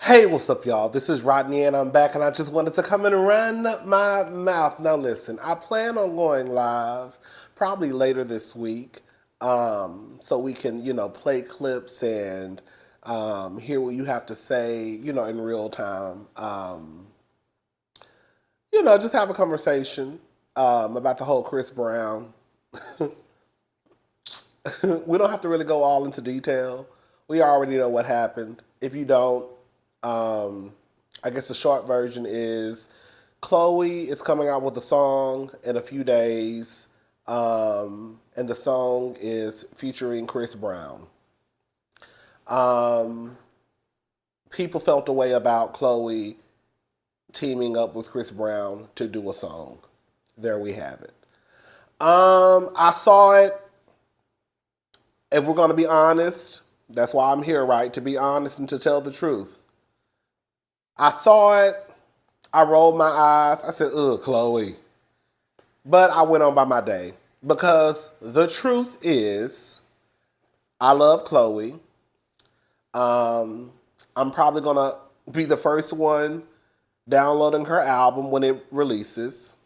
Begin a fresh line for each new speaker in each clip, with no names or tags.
Hey, what's up, y'all? This is Rodney, and I'm back, and I just wanted to come and run my mouth. Now, listen, I plan on going live probably later this week, so we can, play clips and hear what you have to say, in real time. Just have a conversation about the whole Chris Brown. We don't have to really go all into detail. We already know what happened. If you don't, um, I guess the short version is Chloe is coming out with a song in a few days, and the song is featuring Chris Brown. Um, People felt a way about Chloe teaming up with Chris Brown to do a song. There we have it. I saw it. If we're going to be honest, that's why I'm here, right? To be honest and to tell the truth. I saw it. I rolled my eyes. I said, ugh, Chloe. But I went on by my day because the truth is, I love Chloe. Um, I'm probably going to be the first one downloading her album when it releases.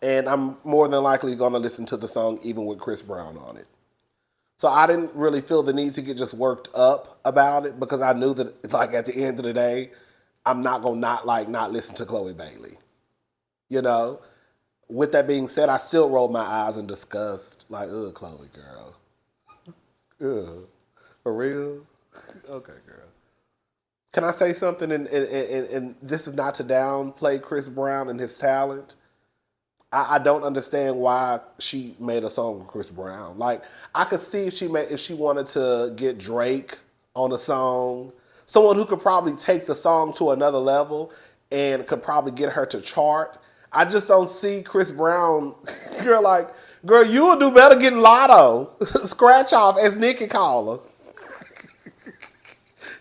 And I'm more than likely going to listen to the song even with Chris Brown on it. So I didn't really feel the need to get just worked up about it because I knew that, like, at the end of the day, I'm not gonna not listen to Chloe Bailey. You know. With that being said, I still rolled my eyes in disgust, like, ugh, Chloe girl, ugh, for real. Okay, girl. Can I say something? And this is not to downplay Chris Brown and his talent. I don't understand why she made a song with Chris Brown. Like, I could see if she wanted to get Drake on a song, someone who could probably take the song to another level and could probably get her to chart. I just don't see Chris Brown. Girl, you will do better getting Lotto scratch off, as Nikki call her.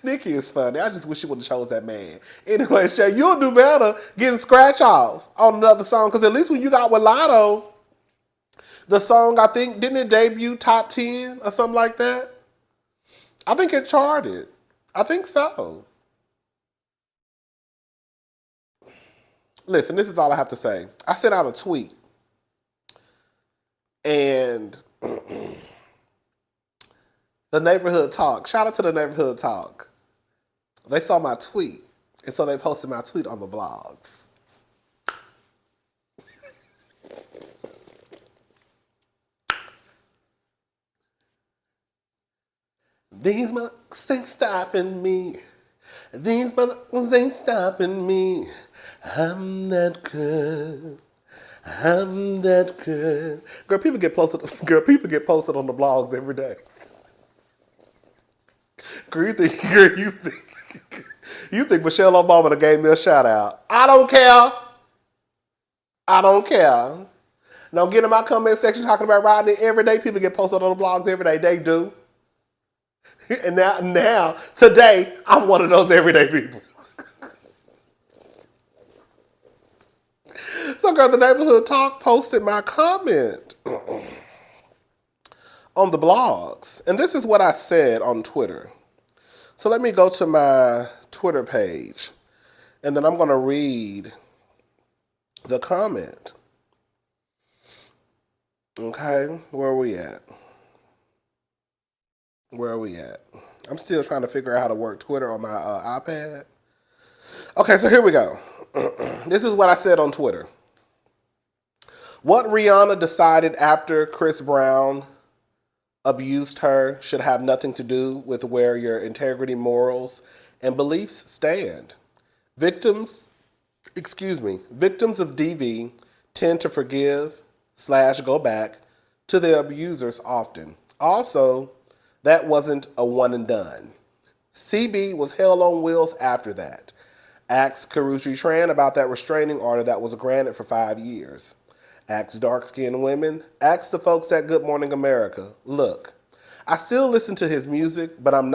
Nikki is funny. I just wish she would have chose that man. Anyway, Shay, you'll do better getting scratch off on another song because at least when you got with Lotto, the song, I think, didn't it debut top 10 or something like that? I think it charted. I think so. Listen, this is all I have to say. I sent out a tweet and the neighborhood talk. Shout out to the neighborhood talk. They saw my tweet, and so they posted my tweet on the blogs. These motherfuckers ain't stopping me. These motherfuckers ain't stopping me. I'm that good. I'm that good. Girl, people get posted. Girl, people get posted on the blogs every day. Girl, you think Michelle Obama done gave me a shout out? I don't care. I don't care. Don't get in my comment section talking about Rodney every day. People get posted on the blogs every day. They do. And now, today, I'm one of those everyday people. So, girl, the neighborhood talk posted my comment on the blogs. And this is what I said on Twitter. So let me go to my Twitter page. And then I'm going to read the comment. Okay, where are we at? Where are we at? I'm still trying to figure out how to work Twitter on my iPad. Okay, so here we go. This is what I said on Twitter. What Rihanna decided after Chris Brown abused her should have nothing to do with where your integrity, morals, and beliefs stand. Victims, victims of DV tend to forgive/go back to their abusers often. Also, that wasn't a one and done. CB was hell on wheels after that. Ask Karrueche Tran about that restraining order that was granted for 5 years. Ask dark-skinned women. Ask the folks at Good Morning America. Look, I still listen to his music, but I'm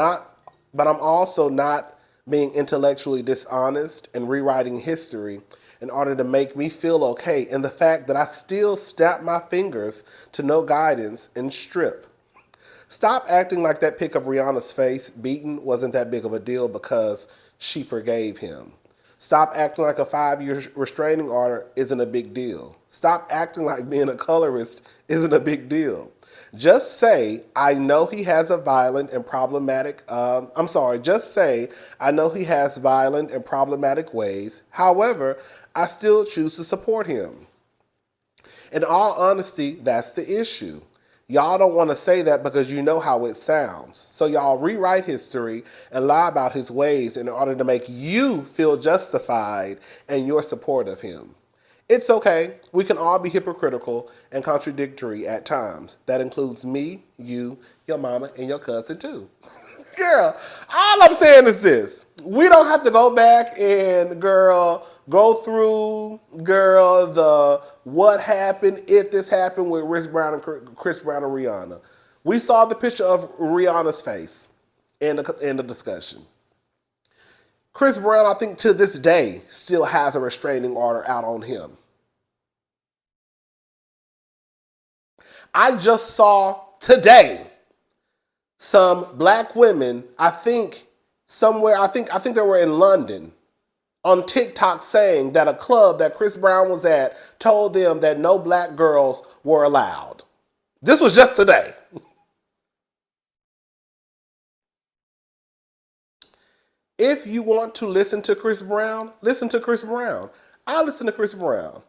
also not being intellectually dishonest and rewriting history in order to make me feel okay. And the fact that I still snap my fingers to no guidance and strip. Stop acting like that pic of Rihanna's face beaten wasn't that big of a deal because she forgave him. Stop acting like a 5-year restraining order isn't a big deal. Stop acting like being a colorist isn't a big deal. Just say, I know he has a violent and problematic, just say, I know he has violent and problematic ways. However, I still choose to support him. In all honesty, that's the issue. Y'all don't want to say that because you know how it sounds. So y'all rewrite history and lie about his ways in order to make you feel justified in your support of him. It's okay. We can all be hypocritical and contradictory at times. That includes me, you, your mama, and your cousin too. Girl, all I'm saying is this. We don't have to go back and, go through, the what happened, if this happened with Chris Brown and Rihanna. We saw the picture of Rihanna's face in the discussion. Chris Brown, I think to this day, still has a restraining order out on him. I just saw today some black women, I think they were in London, on TikTok saying that a club that Chris Brown was at told them that no black girls were allowed. This was just today. If you want to listen to Chris Brown, listen to Chris Brown. I listen to Chris Brown.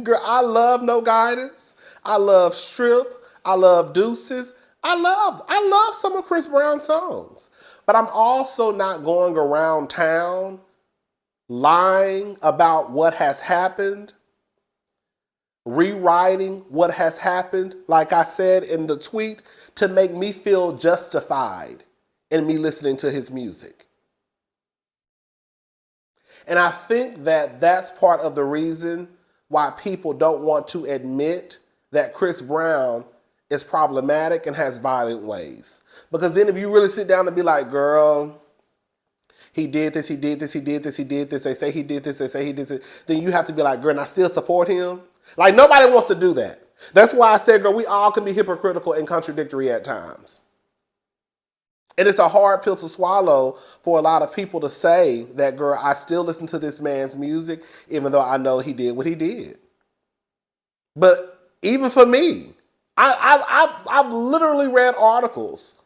Girl, I love No Guidance. I love Strip. I love Deuces. I love some of Chris Brown's songs. But I'm also not going around town lying about what has happened, rewriting what has happened, like I said in the tweet, to make me feel justified in me listening to his music. And I think that that's part of the reason why people don't want to admit that Chris Brown is problematic and has violent ways. Because then if you really sit down and be like, girl, he did this, he did this, he did this, he did this, they say he did this, they say he did this, then you have to be like, girl, and I still support him. Like, nobody wants to do that. That's why I said, girl, we all can be hypocritical and contradictory at times. And it's a hard pill to swallow for a lot of people to say that, girl, I still listen to this man's music, even though I know he did what he did. But even for me, I've literally read articles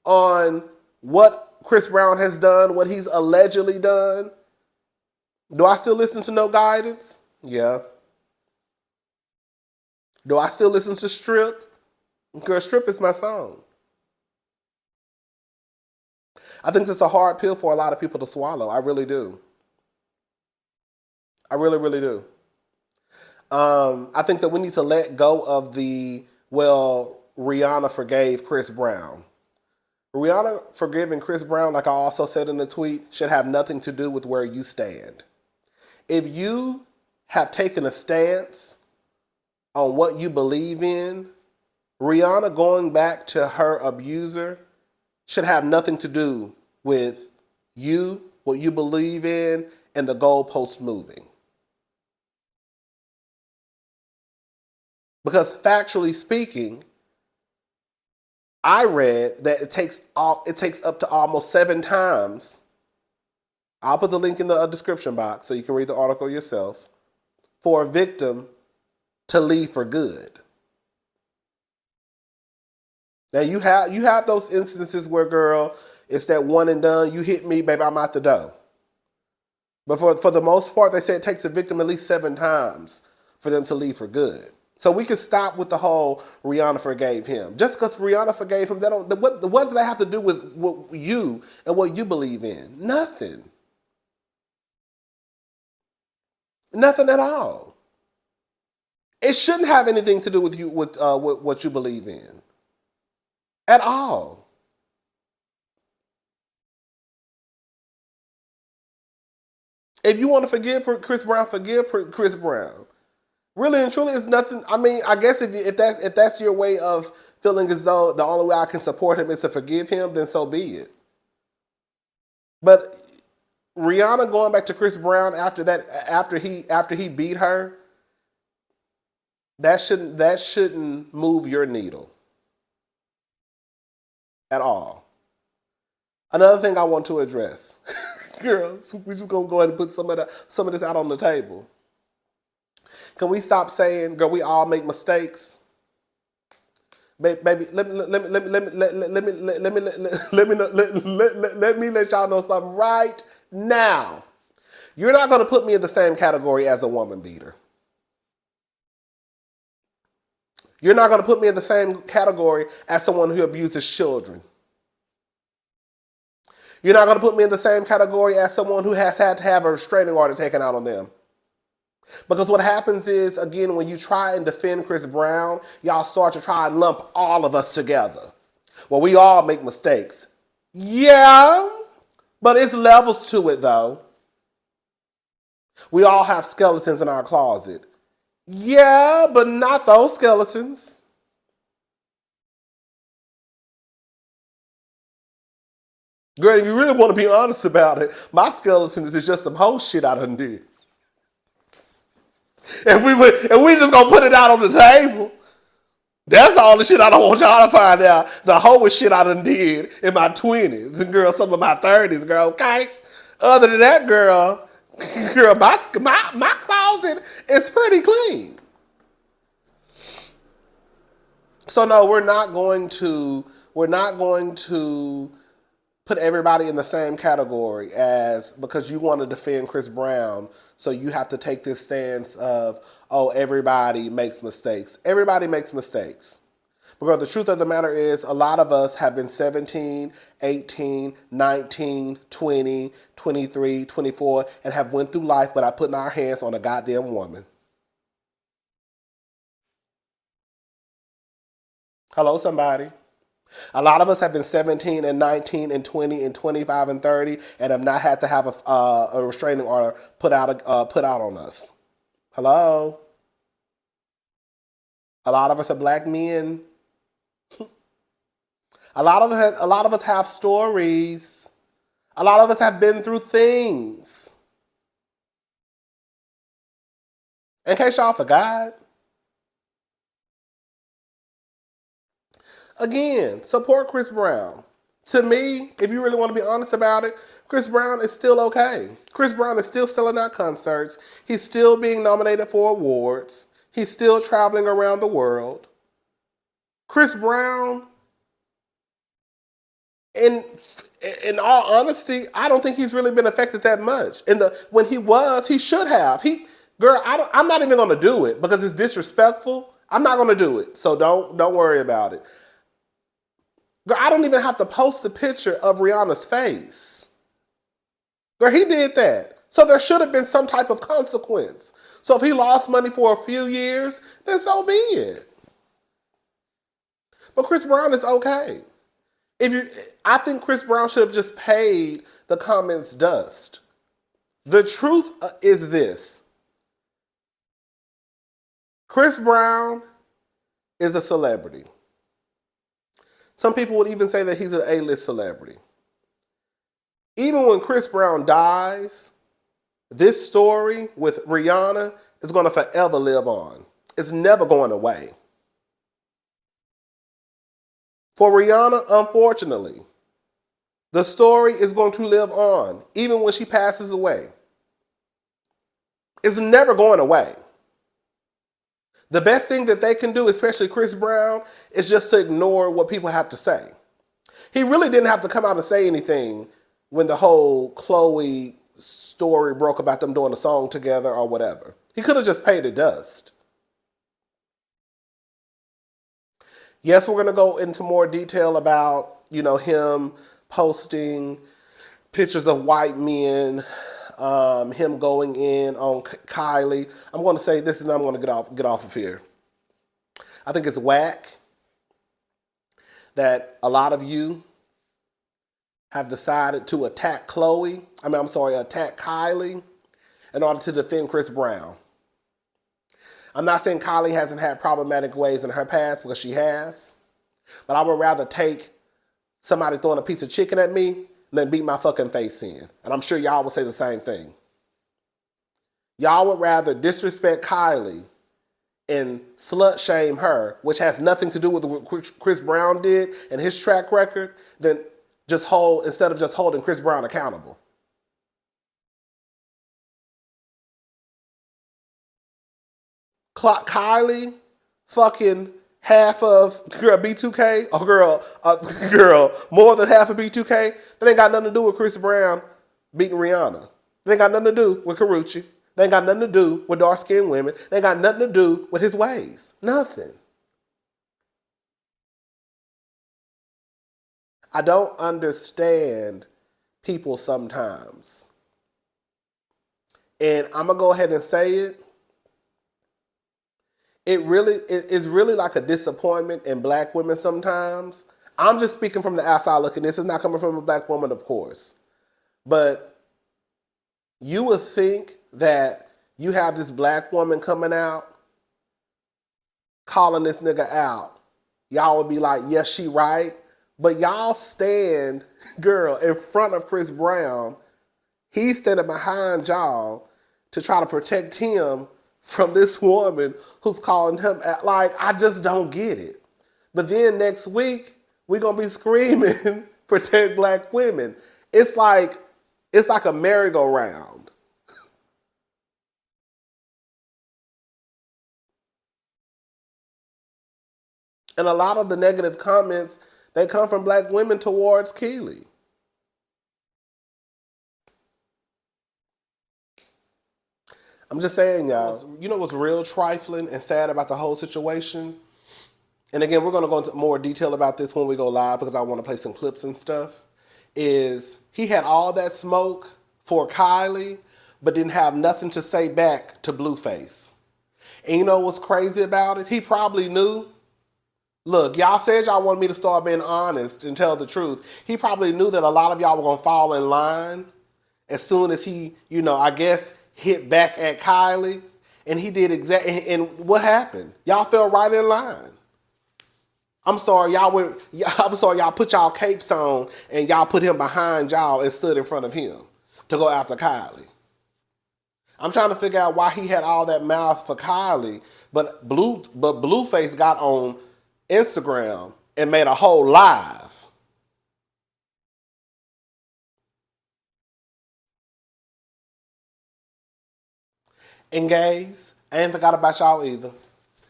on what Chris Brown has done, what he's allegedly done. Do I still listen to No Guidance? Yeah. Do I still listen to Strip? Girl, Strip is my song. I think that's a hard pill for a lot of people to swallow. I really do. I really, really do. I think that we need to let go of Rihanna forgave Chris Brown. Rihanna forgiving Chris Brown, like I also said in the tweet, should have nothing to do with where you stand. If you have taken a stance on what you believe in, Rihanna going back to her abuser should have nothing to do with you, what you believe in, and the goalpost moving. Because factually speaking, I read that it takes up to almost 7 times. I'll put the link in the description box so you can read the article yourself, for a victim to leave for good. Now you have those instances where, girl, it's that one and done. You hit me, baby, I'm out the door. But for the most part, they say it takes a victim at least 7 times for them to leave for good. So we can stop with the whole Rihanna forgave him. Just because Rihanna forgave him, what does that have to do with what you and what you believe in? Nothing. Nothing at all. It shouldn't have anything to do with you with what you believe in. At all. If you want to forgive Chris Brown, forgive Chris Brown. Really and truly, it's nothing. I mean, I guess if that's your way of feeling as though the only way I can support him is to forgive him, then so be it. But Rihanna going back to Chris Brown after he beat her, that shouldn't move your needle. at all. Another thing I want to address, girls, we're just gonna go ahead and put some of this out on the table. Can we stop saying, girl, we all make mistakes? Baby, let me let y'all know something right now. You're not gonna put me in the same category as a woman beater. You're not gonna put me in the same category as someone who abuses children. You're not gonna put me in the same category as someone who has had to have a restraining order taken out on them. Because what happens is, again, when you try and defend Chris Brown, y'all start to try and lump all of us together. Well, we all make mistakes. Yeah, but it's levels to it, though. We all have skeletons in our closet. Yeah, but not those skeletons. Girl, if you really want to be honest about it, my skeletons is just some whole shit I done did. If we just gonna put it out on the table, that's all the shit I don't want y'all to find out. The whole shit I done did in my 20s and girl, some of my 30s, girl, okay? Other than that, girl, my closet is pretty clean. So no, we're not going to put everybody in the same category as because you want to defend Chris Brown, so you have to take this stance of, oh, everybody makes mistakes. Everybody makes mistakes. Because the truth of the matter is, a lot of us have been 17, 18, 19, 20, 23, 24, and have went through life without putting our hands on a goddamn woman. Hello, somebody. A lot of us have been 17 and 19 and 20 and 25 and 30 and have not had to have a restraining order put out on us. Hello? A lot of us are black men. A lot of us have stories. A lot of us have been through things. In case y'all forgot. Again, support Chris Brown. To me, if you really want to be honest about it, Chris Brown is still okay. Chris Brown is still selling out concerts. He's still being nominated for awards. He's still traveling around the world. Chris Brown, in all honesty, I don't think he's really been affected that much. When he was, he should have. I'm not even going to do it because it's disrespectful. I'm not going to do it. So don't worry about it. Girl, I don't even have to post a picture of Rihanna's face. Girl, he did that. So there should have been some type of consequence. So if he lost money for a few years, then so be it. But Chris Brown is okay. I think Chris Brown should have just paid the comments dust. The truth is this. Chris Brown is a celebrity. Some people would even say that he's an A-list celebrity. Even when Chris Brown dies, this story with Rihanna is going to forever live on. It's never going away. For Rihanna, unfortunately, the story is going to live on, even when she passes away. It's never going away. The best thing that they can do, especially Chris Brown, is just to ignore what people have to say. He really didn't have to come out and say anything when the whole Chloe story broke about them doing a song together or whatever. He could have just paid it dust. Yes, we're going to go into more detail about, him posting pictures of white men, him going in on Kiely. I'm going to say this and I'm going to get off of here. I think it's whack that a lot of you have decided to attack Kiely in order to defend Chris Brown. I'm not saying Kiely hasn't had problematic ways in her past, because she has. But I would rather take somebody throwing a piece of chicken at me than beat my fucking face in. And I'm sure y'all will say the same thing. Y'all would rather disrespect Kiely and slut shame her, which has nothing to do with what Chris Brown did and his track record, then instead of just holding Chris Brown accountable. Kylie, fucking half of girl B2K, or girl more than half of B2K. That ain't got nothing to do with Chris Brown beating Rihanna. They ain't got nothing to do with Karrueche. They ain't got nothing to do with dark skinned women. They ain't got nothing to do with his ways. Nothing. I don't understand people sometimes. And I'm gonna go ahead and say it. It's really like a disappointment in black women sometimes. I'm just speaking from the outside looking. This is not coming from a black woman, of course. But you would think that you have this black woman coming out, calling this nigga out. Y'all would be like, yes, she right. But y'all stand, girl, in front of Chris Brown. He's standing behind y'all to try to protect him from this woman who's calling him out. Like, I just don't get it. But then next week, we're going to be screaming, protect black women. It's like a merry-go-round. And a lot of the negative comments, they come from black women towards Kiely. I'm just saying, y'all, you know what's real trifling and sad about the whole situation? And again, we're going to go into more detail about this when we go live because I want to play some clips and stuff. Is he had all that smoke for Kylie, but didn't have nothing to say back to Blueface. And you know what's crazy about it? He probably knew. Look, y'all said y'all wanted me to start being honest and tell the truth. He probably knew that a lot of y'all were going to fall in line as soon as he, I guess, hit back at Kylie. And he did exactly. And what happened? Y'all fell right in line. I'm sorry, y'all put y'all capes on and y'all put him behind y'all and stood in front of him to go after Kylie. I'm trying to figure out why he had all that mouth for Kylie, but Blueface got on Instagram and made a whole live. And guys, I ain't forgot about y'all either.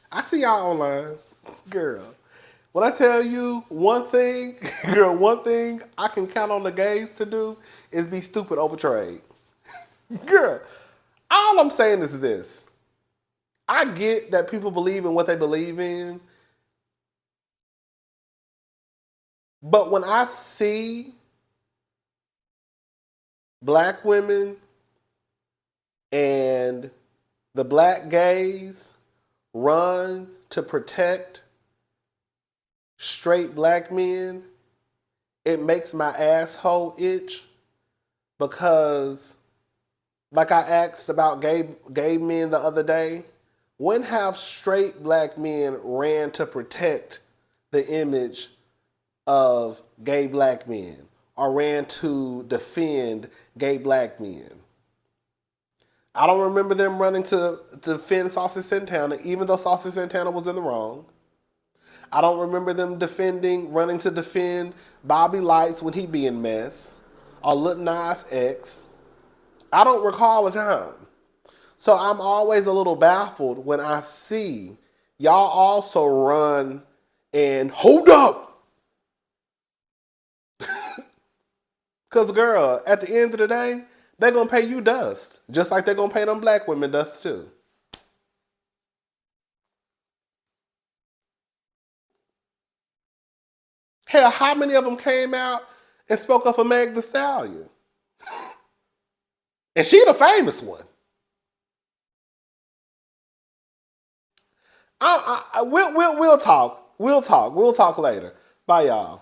I see y'all online. Girl, when I tell you one thing, girl, one thing I can count on the gays to do is be stupid over trade. Girl, all I'm saying is this. I get that people believe in what they believe in. But when I see black women and the black gays run to protect straight black men, it makes my asshole itch because, like I asked about gay men the other day, when have straight black men ran to protect the image of gay black men or ran to defend gay black men? I don't remember them running to defend Saucy Santana, even though Saucy Santana was in the wrong. I don't remember them running to defend Bobby Lights when he be in mess, or Lil Nas X. I don't recall a time. So I'm always a little baffled when I see y'all also run and hold up. Because, girl, at the end of the day, they're going to pay you dust, just like they're going to pay them black women dust, too. Hell, how many of them came out and spoke up for Meg Thee Stallion? And she the famous one. We'll talk. We'll talk later. Bye, y'all.